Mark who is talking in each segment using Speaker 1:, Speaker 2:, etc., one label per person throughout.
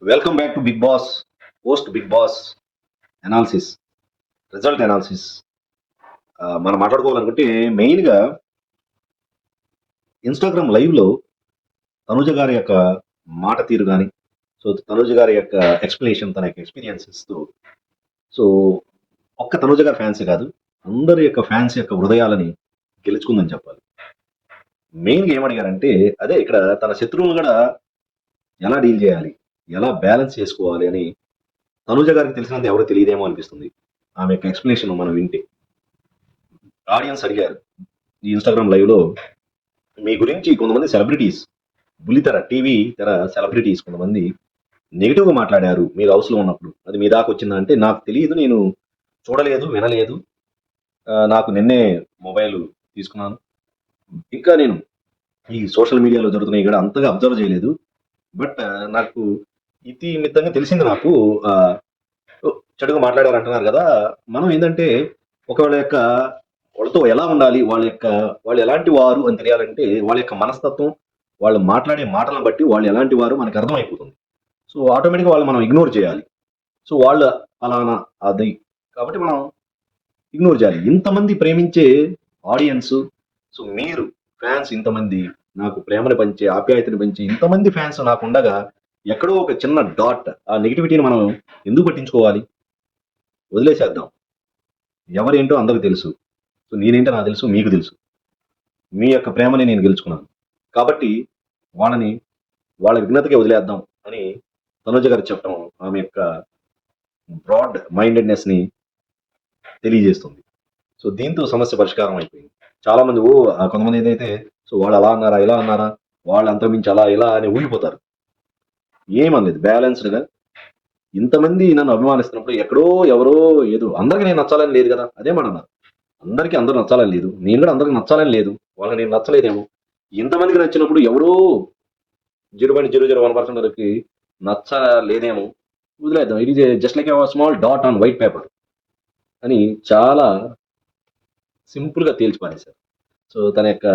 Speaker 1: Welcome back to Bigg Boss post Bigg Boss analysis result analysis. మనం మాట్లాడుకోవాలనుకుంటే మెయిన్గా ఇన్స్టాగ్రామ్ లైవ్లో తనుజ గారి యొక్క మాట తీరు కానీ, సో తనుజ గారి యొక్క ఎక్స్ప్లెనేషన్, తన యొక్క ఎక్స్పీరియన్స్ ఇస్తూ, సో ఒక్క తనుజ గారి ఫ్యాన్సే కాదు, అందరి యొక్క ఫ్యాన్స్ యొక్క హృదయాలని గెలుచుకుందని చెప్పాలి. మెయిన్గా ఏమడిగారంటే అదే ఇక్కడ తన శత్రువులను కూడా ఎలా డీల్ చేయాలి, ఎలా బ్యాలెన్స్ చేసుకోవాలి అని తనుజ గారికి తెలిసినంత ఎవరు తెలియదేమో అనిపిస్తుంది. ఆమె యొక్క ఎక్స్ప్లెనేషన్ మనం వింటే. ఆడియన్స్ అడిగారు ఈ ఇన్స్టాగ్రామ్ లైవ్ లో, మీ గురించి కొంతమంది సెలబ్రిటీస్, బుల్లితెర టీవీ తెర సెలబ్రిటీస్ కొంతమంది నెగిటివ్ గా మాట్లాడారు మీరు హౌస్ లో ఉన్నప్పుడు, అది మీ దాకా వచ్చిందంటే నాకు తెలియదు, నేను చూడలేదు, వినలేదు. నాకు నిన్నే మొబైల్ తీసుకున్నాను, ఇంకా నేను ఈ సోషల్ మీడియాలో జరుగుతున్నాయి కూడా అంతగా అబ్జర్వ్ చేయలేదు. బట్ నాకు ఇది మిత్తంగా తెలిసింది. నాకు ఆ, చెడుగా మాట్లాడారు అంటున్నారు కదా. మనం ఏంటంటే ఒకవేళ యొక్క వాళ్ళతో ఎలా ఉండాలి, వాళ్ళు ఎలాంటి వారు అని తెలియాలంటే వాళ్ళ యొక్క మనస్తత్వం, వాళ్ళు మాట్లాడే మాటలను బట్టి వాళ్ళు ఎలాంటి వారు మనకు అర్థమైపోతుంది. సో ఆటోమేటిక్గా వాళ్ళు మనం ఇగ్నోర్ చేయాలి. సో వాళ్ళు అలానా అది, కాబట్టి మనం ఇగ్నోర్ చేయాలి. ఇంతమంది ప్రేమించే ఆడియన్స్, సో మీరు ఫ్యాన్స్ ఇంతమంది, నాకు ప్రేమను పంచే, ఆప్యాయతని పెంచే ఇంతమంది ఫ్యాన్స్ నాకు ఉండగా ఎక్కడో ఒక చిన్న డాట్, ఆ నెగిటివిటీని మనం ఎందుకు పట్టించుకోవాలి? వదిలేసేద్దాం. ఎవరేంటో అందరికి తెలుసు. సో నేనేంటో నాకు తెలుసు, మీకు తెలుసు. మీ యొక్క ప్రేమని నేను గెలుచుకున్నాను, కాబట్టి వాళ్ళని వాళ్ళ విఘ్నతకి వదిలేద్దాం అని తనుజ గారు చెప్పడం ఆమె యొక్క బ్రాడ్ మైండెడ్నెస్ ని తెలియజేస్తుంది. సో దీంతో సమస్య పరిష్కారం అయిపోయింది. చాలా మంది కొంతమంది ఏదైతే, సో వాళ్ళు అలా అన్నారా, ఇలా అన్నారా, వాళ్ళు అంతకుమించి అలా ఇలా అని ఊగిపోతారు. ఏమనలేదు, బ్యాలెన్స్డ్ గా ఇంతమంది నన్ను అభిమానిస్తున్నప్పుడు ఎక్కడో ఎవరో ఏదో, అందరికీ నేను నచ్చాలని లేదు కదా, అదే మాట అన్నారు. అందరికీ అందరూ నచ్చాలని లేదు, నేను కూడా అందరికి నచ్చాలని లేదు, వాళ్ళకి నేను నచ్చలేదేమో. ఇంతమందికి నచ్చినప్పుడు ఎవరో 0.001% వరకు నచ్చలేదేమో, వదిలేద్దాం. It is just like small dot on white paper అని చాలా సింపుల్ గా తేల్చి పారేశారు. సో తన యొక్క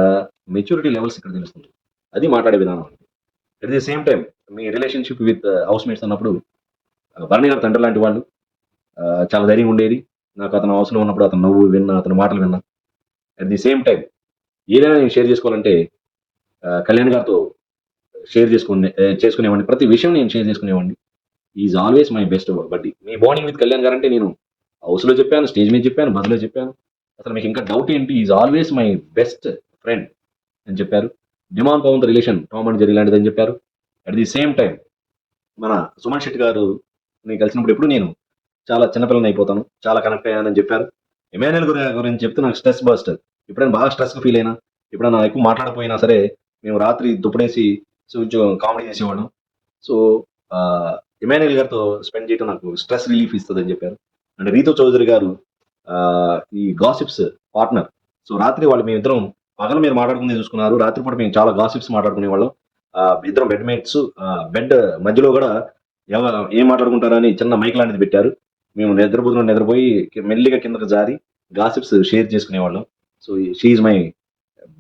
Speaker 1: మెచ్యూరిటీ లెవెల్స్ ఇక్కడ తెలుస్తుంది. అది మాట్లాడే విధానం అండి. At the same time me relationship with house mates అన్నప్పుడు, భరణి గారు తండ్రి లాంటి వాళ్ళు, చాలా ధైర్యం ఉండేది. నాకు అతను అవసరం ఉన్నప్పుడు అతను నవ్వు విన్నా, అతని మాటలు విన్నా. అట్ ది సేమ్ టైం ఏదైనా నేను షేర్ చేసుకోవాలంటే కళ్యాణ్ గారితో చేసుకునేవాడిని. ప్రతి విషయం నేను షేర్ చేసుకునేవాడిని. ఈజ్ ఆల్వేస్ మై బెస్ట్ బడ్డీ. మీ బాండింగ్ విత్ కళ్యాణ్ గారు అంటే నేను హౌస్ లో చెప్పాను, స్టేజ్ మీద చెప్పాను, బదిలో చెప్పాను. అసలు మీకు ఇంకా డౌట్ ఏంటి? Is always my best friend అని చెప్పారు. Demon Pawan relation Tom and Jerry లాంటిది అని చెప్పారు. అట్ ది సేమ్ టైం మన సుమన్ శెట్టి గారు నేను కలిసినప్పుడు ఎప్పుడు నేను చాలా చిన్నపిల్లని అయిపోతాను, చాలా కనెక్ట్ అయ్యానని చెప్పారు. ఎమాన్యుల్ గురించి చెప్తే నాకు స్ట్రెస్ బస్టర్. ఎప్పుడైనా బాగా స్ట్రెస్ ఫీల్ అయినా, ఎప్పుడైనా ఎక్కువ మాట్లాడపోయినా సరే, మేము రాత్రి దుప్పడేసి కొంచెం కామెడీ చేసేవాళ్ళం. సో ఎమాన్యుల్ గారితో స్పెండ్ చేయడం నాకు స్ట్రెస్ రిలీఫ్ ఇస్తుంది అని చెప్పారు. అండ్ రీతు చౌదరి గారు ఆ, ఈ గాసిప్స్ పార్ట్నర్. సో రాత్రి వాళ్ళు మేమిద్దరం, పగలు మీరు మాట్లాడుకునే చూసుకున్నారు, రాత్రిపూట మేము చాలా గాసిప్స్ మాట్లాడుకునే వాళ్ళం. ఇద్దరం బెడ్ మేట్స్. బెడ్ మధ్యలో కూడా ఏం మాట్లాడుకుంటారని చిన్న మైక్ లాంటిది పెట్టారు. మేము నిద్రపోయి మెల్లిగా కిందకు జారి గాసిప్స్ షేర్ చేసుకునేవాళ్ళం. సో షీఈ్ మై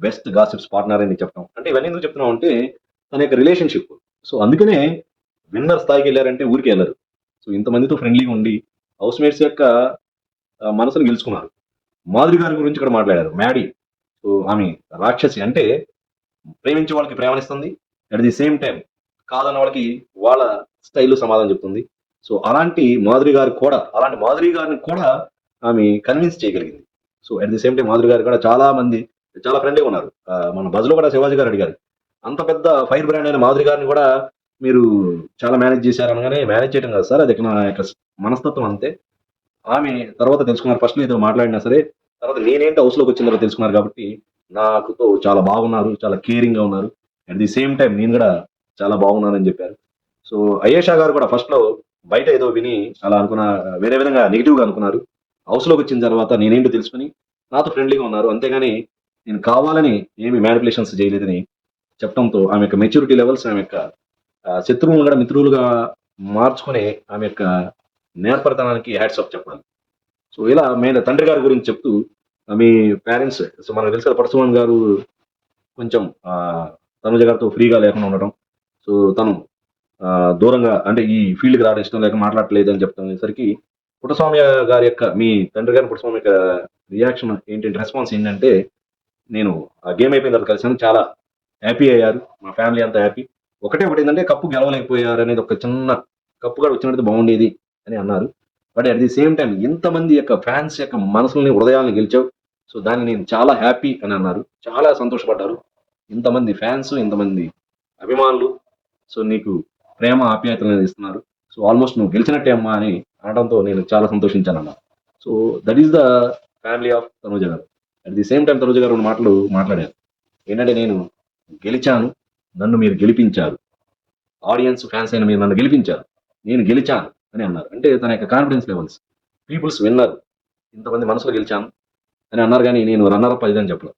Speaker 1: బెస్ట్ గాసిప్స్ పార్ట్నర్ అని చెప్పడం. అంటే ఇవన్నీ ఎందుకు చెప్తున్నాం అంటే తన యొక్క రిలేషన్షిప్. సో అందుకనే విన్నర్ స్థాయికి వెళ్ళారంటే ఊరికి వెళ్ళరు. సో ఇంతమందితో ఫ్రెండ్లీగా ఉండి హౌస్ మేట్స్ యొక్క మనసును గెలుచుకున్నారు. మాధురి గారి గురించి ఇక్కడ మాట్లాడారు, మ్యాడీ. సో ఆమె రాక్షసి, అంటే ప్రేమించే వాళ్ళకి ప్రేమనిస్తుంది, అట్ ది సేమ్ టైం కాదన్న వాళ్ళకి వాళ్ళ స్టైల్లో సమాధానం చెప్తుంది. సో అలాంటి మాధురి గారిని కూడా ఆమె కన్విన్స్ చేయగలిగింది. So at the same time Madhuri గారు కూడా చాలా మంది చాలా ఫ్రెండ్లీగా ఉన్నారు. మన బజ్ లో కూడా శివాజీ గారు అడిగారు, అంత పెద్ద ఫైర్ బ్రాండ్ అయిన మాధురి గారిని కూడా మీరు చాలా మేనేజ్ చేశారు అనగానే, మేనేజ్ చేయడం కాదు సార్, అది నా యొక్క మనస్తత్వం అంతే. ఆమె తర్వాత తెలుసుకున్నారు, ఫస్ట్ ఏదో మాట్లాడినా సరే తర్వాత నేనేంటి హౌస్ లోకి వచ్చిన తర్వాత తెలుసుకున్నారు. కాబట్టి నాకుతో చాలా బాగున్నారు, చాలా కేరింగ్ గా ఉన్నారు. అట్ ది సేమ్ టైం నేను కూడా చాలా బాగున్నానని చెప్పారు. సో అయేషా గారు కూడా ఫస్ట్ లో బయట ఏదో విని అలా అనుకున్న, వేరే విధంగా నెగిటివ్ గా అనుకున్నారు. హౌస్ లోకి వచ్చిన తర్వాత నేనేంటో తెలుసుకుని నాతో ఫ్రెండ్లీగా ఉన్నారు. అంతేగాని నేను కావాలని ఏమి మ్యానిపులేషన్స్ చేయలేదని చెప్పడంతో ఆమె యొక్క మెచ్యూరిటీ లెవెల్స్, ఆమె యొక్క శత్రువులను కూడా మిత్రులుగా మార్చుకునే ఆమె యొక్క నేర్పరితనానికి హ్యాట్స్ ఆఫ్ చెప్పాలి. సో ఇలా మెయిన్ తండ్రి గారి గురించి చెప్తూ, మీ పేరెంట్స్, సో మనకు తెలుసు కదా, పరశురామ్ గారు కొంచెం తనుజ గారితో ఫ్రీగా లేకుండా ఉండటం. సో తను దూరంగా అంటే ఈ ఫీల్డ్కి రావడం ఇష్టం లేక మాట్లాడట్లేదు అని చెప్తున్నసరికి పుట్టస్వామి గారి యొక్క మీ తండ్రి గారి పుట్టస్వామి యొక్క రియాక్షన్ ఏంటంటే రెస్పాన్స్ ఏంటంటే నేను ఆ గేమ్ అయిపోయిన తర్వాత కలిసాను చాలా హ్యాపీ అయ్యారు మా ఫ్యామిలీ అంతా హ్యాపీ ఒకటి ఏంటంటే కప్పు గెలవలేకపోయారు అనేది ఒక చిన్న కప్పు కూడా వచ్చినట్టు బాగుండేది అని అన్నారు but at the same time ఇంతమంది యొక్క ఫ్యాన్స్ యొక్క మనసుల్ని హృదయాలను గెలిచావు సో దాన్ని నేను చాలా హ్యాపీ అని అన్నారు చాలా సంతోషపడ్డారు ఇంతమంది ఫ్యాన్స్ ఇంతమంది అభిమానులు సో నీకు ప్రేమ ఆప్యాయతలను ఇస్తున్నారు సో ఆల్మోస్ట్ నువ్వు గెలిచినట్టే అమ్మా అని అనడంతో నేను చాలా సంతోషించాను అన్న so that is the family of Tanuja గారు at the same time Tanuja గారు రెండు మాటలు మాట్లాడారు ఏంటంటే నేను గెలిచాను నన్ను మీరు గెలిపించారు ఆడియన్స్ ఫ్యాన్స్ అయిన మీరు నన్ను గెలిపించారు నేను గెలిచాను అని అన్నారు అంటే తన యొక్క కాన్ఫిడెన్స్ లెవెల్స్ పీపుల్స్ విన్నర్ ఇంతమంది మనసులో గెలిచాను అని అన్నారు కానీ నేను రన్నర్ అప్ అదని చెప్పలేదు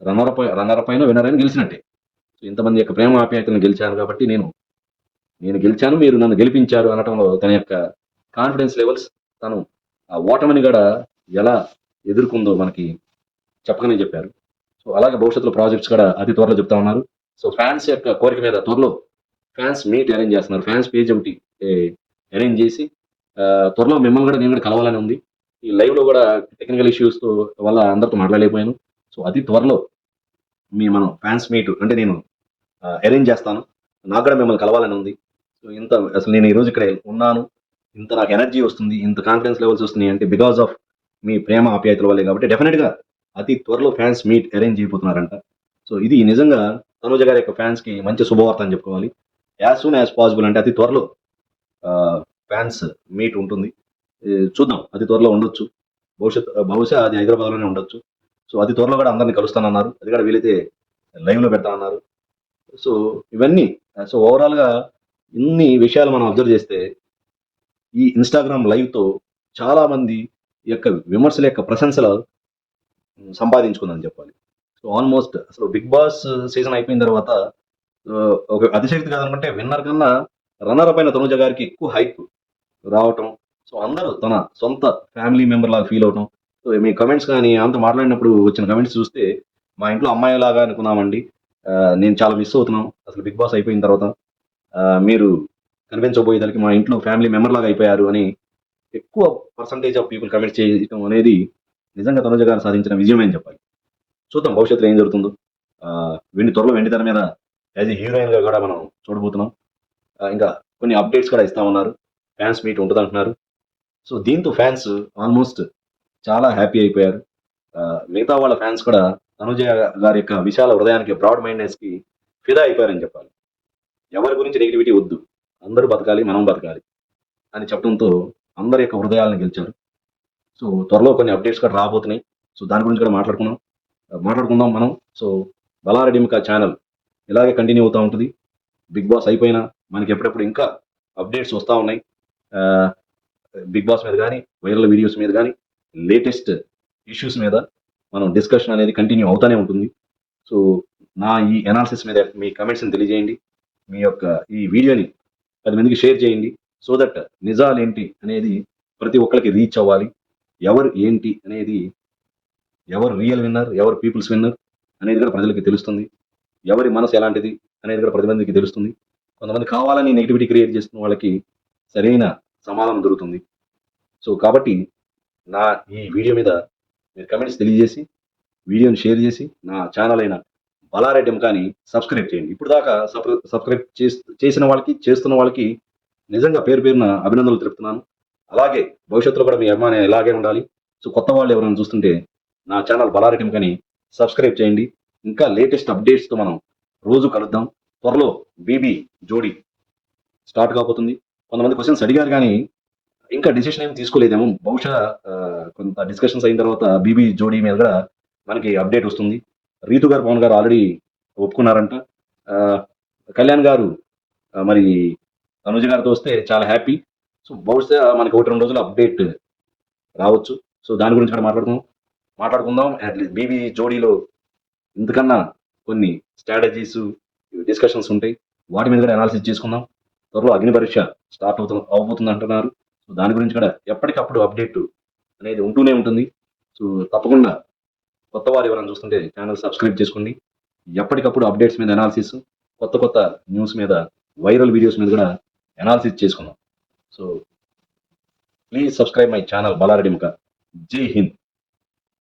Speaker 1: రన్నర్ అప్ అయినా విన్నర్ అని గెలిచినట్టే సో ఇంతమంది యొక్క ప్రేమ ఆప్యాయతలను గెలిచాను కాబట్టి నేను గెలిచాను మీరు నన్ను గెలిపించారు అనటంలో తన యొక్క కాన్ఫిడెన్స్ లెవెల్స్ తను ఆ ఓటమిని కూడా ఎలా ఎదుర్కొందో మనకి చెప్పకనే చెప్పారు సో అలాగే భవిష్యత్తులో ప్రాజెక్ట్స్ కూడా అతి త్వరలో చెప్తా ఉన్నారు సో ఫ్యాన్స్ యొక్క కోరిక మీద త్వరలో ఫ్యాన్స్ మీట్ అరేంజ్ చేస్తున్నారు ఫ్యాన్స్ పేజ్ ఒకటి అరేంజ్ చేసి త్వరలో మిమ్మల్ని కూడా నేను కూడా కలవాలని ఉంది ఈ లైవ్ లో కూడా టెక్నికల్ ఇష్యూస్ వల్ల అందరితో మాట్లాడలేకపోయాను సో అతి త్వరలో మనం ఫ్యాన్స్ మీట్ అంటే నేను అరేంజ్ చేస్తాను నాకు కూడా మిమ్మల్ని కలవాలని ఉంది సో ఇంత అసలు నేను ఈ రోజు ఇక్కడ ఉన్నాను ఇంత నాకు ఎనర్జీ వస్తుంది ఇంత కాన్ఫిడెన్స్ లెవెల్స్ వస్తున్నాయి అంటే బికాస్ ఆఫ్ మీ ప్రేమ ఆప్యాయతల వల్లే కాబట్టి డెఫినెట్గా అతి త్వరలో ఫ్యాన్స్ మీట్ అరేంజ్ అయిపోతున్నారంట సో ఇది నిజంగా తనూజ గారి యొక్క ఫ్యాన్స్కి మంచి శుభవార్త అని చెప్పుకోవాలి యాజ్ సూన్ యాజ్ పాసిబుల్ అంటే అతి త్వరలో ఫ్యాన్స్ మీట్ ఉంటుంది చూద్దాం అతి త్వరలో ఉండొచ్చు బహుశా అది హైదరాబాద్లోనే ఉండొచ్చు సో అతి త్వరలో కూడా అందరిని కలుస్తానన్నారు అది కూడా వీలైతే లైవ్లో పెడతానన్నారు సో ఇవన్నీ సో ఓవరాల్గా ఇన్ని విషయాలు మనం అబ్జర్వ్ చేస్తే ఈ ఇన్స్టాగ్రామ్ లైవ్తో చాలామంది యొక్క విమర్శల యొక్క ప్రశంసలు సంపాదించుకుందని చెప్పాలి సో ఆల్మోస్ట్ అసలు బిగ్ బాస్ సీజన్ అయిపోయిన తర్వాత ఒక అతిశక్తి కాదనుకుంటే విన్నర్ కన్నా రన్నర్ పైన తనూజ గారికి ఎక్కువ హైప్ రావటం సో అందరూ తన సొంత ఫ్యామిలీ మెంబర్ లాగా ఫీల్ అవటం సో మీ కమెంట్స్ కానీ అంత మాట్లాడినప్పుడు వచ్చిన కమెంట్స్ చూస్తే మా ఇంట్లో అమ్మాయిలాగా అనుకున్నామండి నేను చాలా మిస్ అవుతున్నాం అసలు బిగ్ బాస్ అయిపోయిన తర్వాత మీరు కనిపించబోయేదానికి మా ఇంట్లో ఫ్యామిలీ మెంబర్ లాగా అయిపోయారు అని ఎక్కువ పర్సంటేజ్ ఆఫ్ పీపుల్ కమెంట్ చేయడం అనేది నిజంగా తనూజ గారు సాధించిన విజయమే అని చెప్పాలి చూద్దాం భవిష్యత్తులో ఏం జరుగుతుందో త్వరలో వెండి తెర మీద యాజ్ ఏ హీరోయిన్గా కూడా మనం చూడబోతున్నాం ఇంకా కొన్ని అప్డేట్స్ కూడా ఇస్తా ఉన్నారు ఫ్యాన్స్ మీట్ ఉంటుంది అంటున్నారు సో దీంతో ఫ్యాన్స్ ఆల్మోస్ట్ చాలా హ్యాపీ అయిపోయారు మిగతా వాళ్ళ ఫ్యాన్స్ కూడా తనూజ గారి యొక్క విశాల హృదయానికి బ్రాడ్ మైండ్నెస్కి ఫిదా అయిపోయారని చెప్పాలి ఎవరి గురించి నెగిటివిటీ వద్దు అందరూ బతకాలి మనం బతకాలి అని చెప్పడంతో అందరి యొక్క హృదయాలను గెలిచారు సో త్వరలో కొన్ని అప్డేట్స్ కూడా రాబోతున్నాయి సో దాని గురించి కూడా మాట్లాడుకుందాం మనం సో బలారెడ్డిమిక ఛానల్ ఇలాగే కంటిన్యూ అవుతూ ఉంటుంది బిగ్ బాస్ అయిపోయినా మనకి ఎప్పుడెప్పుడు ఇంకా అప్డేట్స్ వస్తూ ఉన్నాయి బిగ్ బాస్ మీద కానీ వైరల్ వీడియోస్ మీద కానీ లేటెస్ట్ ఇష్యూస్ మీద మనం డిస్కషన్ అనేది కంటిన్యూ అవుతూనే ఉంటుంది సో నా ఈ అనాలిసిస్ మీద మీ కమెంట్స్ని తెలియజేయండి మీ యొక్క ఈ వీడియోని 10 మందికి షేర్ చేయండి సో దట్ నిజాలు ఏంటి అనేది ప్రతి ఒక్కరికి రీచ్ అవ్వాలి ఎవరు ఏంటి అనేది ఎవరు రియల్ విన్నర్ ఎవరు పీపుల్స్ విన్నర్ అనేది కూడా ప్రజలకి తెలుస్తుంది ఎవరి మనసు ఎలాంటిది అనేది కూడా 10 మందికి తెలుస్తుంది కొంతమంది కావాలని నెగిటివిటీ క్రియేట్ చేస్తున్న వాళ్ళకి సరైన సమాధానం దొరుకుతుంది సో కాబట్టి నా ఈ వీడియో మీద మీరు కమెంట్స్ తెలియజేసి వీడియోని షేర్ చేసి నా ఛానల్ అయిన బలారెడ్డి కానీ సబ్స్క్రైబ్ చేయండి ఇప్పుడు దాకా సబ్స్క్రైబ్ చేసిన వాళ్ళకి చేస్తున్న వాళ్ళకి నిజంగా పేరున అభినందనలు తెలుపుతున్నాను అలాగే భవిష్యత్తులో కూడా మీ అభిమానం ఇలాగే ఉండాలి సో కొత్త వాళ్ళు ఎవరైనా చూస్తుంటే నా ఛానల్ బలారెడ్డి కానీ సబ్స్క్రైబ్ చేయండి ఇంకా లేటెస్ట్ అప్డేట్స్తో మనం రోజు కలుద్దాం త్వరలో బీబీ జోడీ స్టార్ట్ కాబోతుంది కొంతమంది క్వశ్చన్స్ అడిగారు కానీ ఇంకా డిసిషన్ ఏమి తీసుకోలేదేమో బహుశా కొంత డిస్కషన్స్ అయిన తర్వాత బీబీ జోడీ మీద కూడా మనకి అప్డేట్ వస్తుంది రీతు గారు పవన్ గారు ఆల్రెడీ ఒప్పుకున్నారంట కళ్యాణ్ గారు మరి తనుజ గారితో వస్తే చాలా హ్యాపీ సో బహుశా మనకి 1-2 రోజులు అప్డేట్ రావచ్చు సో దాని గురించి కూడా మాట్లాడుకుందాం అట్లీస్ట్ బీబీ జోడీలో ఇంతకన్నా కొన్ని స్ట్రాటజీస్ డిస్కషన్స్ ఉంటాయి వాటి మీద కూడా అనాలిసిస్ చేసుకుందాం త్వరలో అగ్ని పరీక్ష స్టార్ట్ అవబోతుంది అంటున్నారు సో దాని గురించి కూడా ఎప్పటికప్పుడు అప్డేట్ అనేది ఉంటూనే ఉంటుంది సో తప్పకుండా కొత్త వారు ఎవరైనా చూస్తుంటే ఛానల్ సబ్స్క్రైబ్ చేసుకోండి ఎప్పటికప్పుడు అప్డేట్స్ మీద అనాలిసిస్ కొత్త న్యూస్ మీద వైరల్ వీడియోస్ మీద కూడా అనాలిసిస్ చేసుకున్నాం. So please subscribe my channel Bala Reddy ముఖ. జై హింద్.